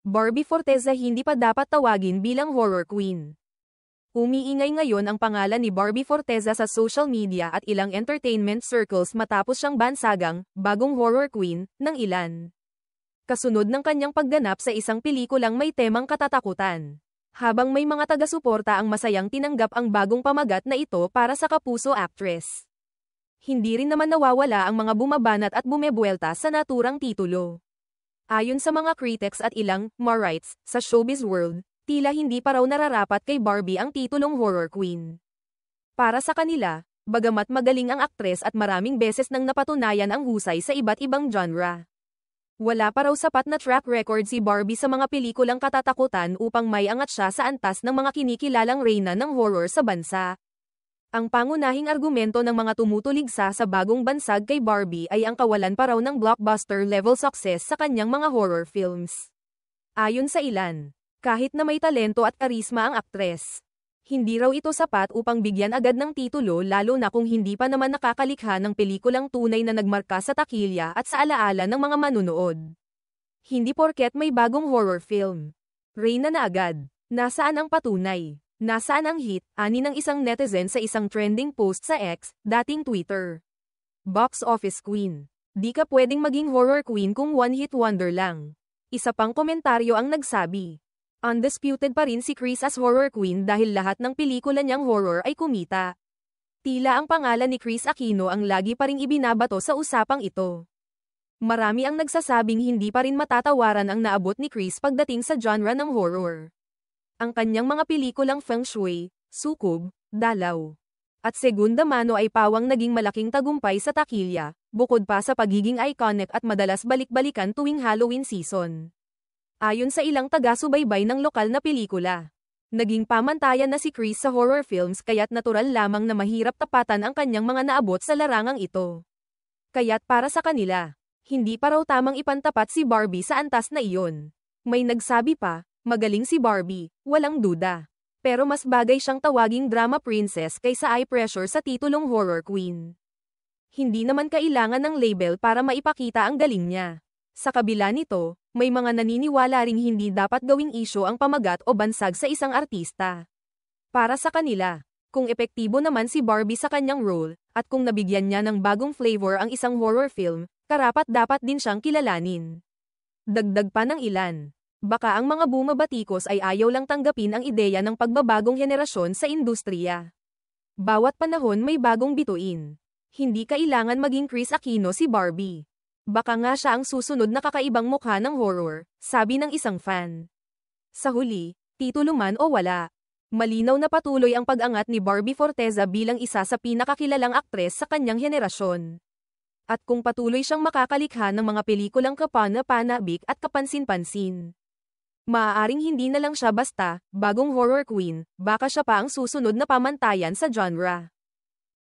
Barbie Forteza hindi pa dapat tawagin bilang horror queen. Umiingay ngayon ang pangalan ni Barbie Forteza sa social media at ilang entertainment circles matapos siyang bansagang, bagong horror queen, ng ilan. Kasunod ng kanyang pagganap sa isang pelikulang may temang katatakutan. Habang may mga taga-suporta ang masayang tinanggap ang bagong pamagat na ito para sa kapuso actress. Hindi rin naman nawawala ang mga bumabanat at bumebuelta sa naturang titulo. Ayon sa mga critics at ilang marites sa showbiz world, tila hindi pa raw nararapat kay Barbie ang titulong horror queen. Para sa kanila, bagamat magaling ang aktres at maraming beses nang napatunayan ang husay sa iba't ibang genre. Wala pa raw sapat na track record si Barbie sa mga pelikulang katatakutan upang may angat siya sa antas ng mga kinikilalang reyna ng horror sa bansa. Ang pangunahing argumento ng mga tumutuligsa sa bagong bansag kay Barbie ay ang kawalan pa raw ng blockbuster-level success sa kanyang mga horror films. Ayon sa ilan, kahit na may talento at karisma ang aktres, hindi raw ito sapat upang bigyan agad ng titulo lalo na kung hindi pa naman nakakalikha ng pelikulang tunay na nagmarka sa takilya at sa alaala ng mga manunood. Hindi porket may bagong horror film, reyna na agad. Nasaan ang patunay? Nasaan ang hit, ani ng isang netizen sa isang trending post sa X, dating Twitter. Box office queen. Di ka pwedeng maging horror queen kung one-hit wonder lang. Isa pang komentaryo ang nagsabi. Undisputed pa rin si Chris as horror queen dahil lahat ng pelikula niyang horror ay kumita. Tila ang pangalan ni Chris Aquino ang lagi pa ring ibinabato sa usapang ito. Marami ang nagsasabing hindi pa rin matatawaran ang naabot ni Chris pagdating sa genre ng horror. Ang kanyang mga pelikulang Feng Shui, Sukob, Dalaw, at Segunda Mano ay pawang naging malaking tagumpay sa takilya, bukod pa sa pagiging iconic at madalas balik-balikan tuwing Halloween season. Ayon sa ilang taga-subaybay ng lokal na pelikula, naging pamantayan na si Chris sa horror films kaya't natural lamang na mahirap tapatan ang kanyang mga naabot sa larangang ito. Kaya't para sa kanila, hindi pa raw tamang ipantapat si Barbie sa antas na iyon. May nagsabi pa, magaling si Barbie, walang duda. Pero mas bagay siyang tawaging drama princess kaysa eye pressure sa titulong horror queen. Hindi naman kailangan ng label para maipakita ang galing niya. Sa kabila nito, may mga naniniwala ring hindi dapat gawing isyu ang pamagat o bansag sa isang artista. Para sa kanila, kung epektibo naman si Barbie sa kanyang role, at kung nabigyan niya ng bagong flavor ang isang horror film, karapat-dapat din siyang kilalanin. Dagdag pa ng ilan. Baka ang mga bumabatikos ay ayaw lang tanggapin ang ideya ng pagbabagong henerasyon sa industriya. Bawat panahon may bagong bituin. Hindi kailangan maging Chris Aquino si Barbie. Baka nga siya ang susunod na kakaibang mukha ng horror, sabi ng isang fan. Sa huli, titulo man o wala, malinaw na patuloy ang pag-angat ni Barbie Forteza bilang isa sa pinakakilalang aktres sa kanyang henerasyon. At kung patuloy siyang makakalikha ng mga pelikulang kapana-panabik at kapansin-pansin, maaaring hindi na lang siya basta bagong horror queen, baka siya pa ang susunod na pamantayan sa genre.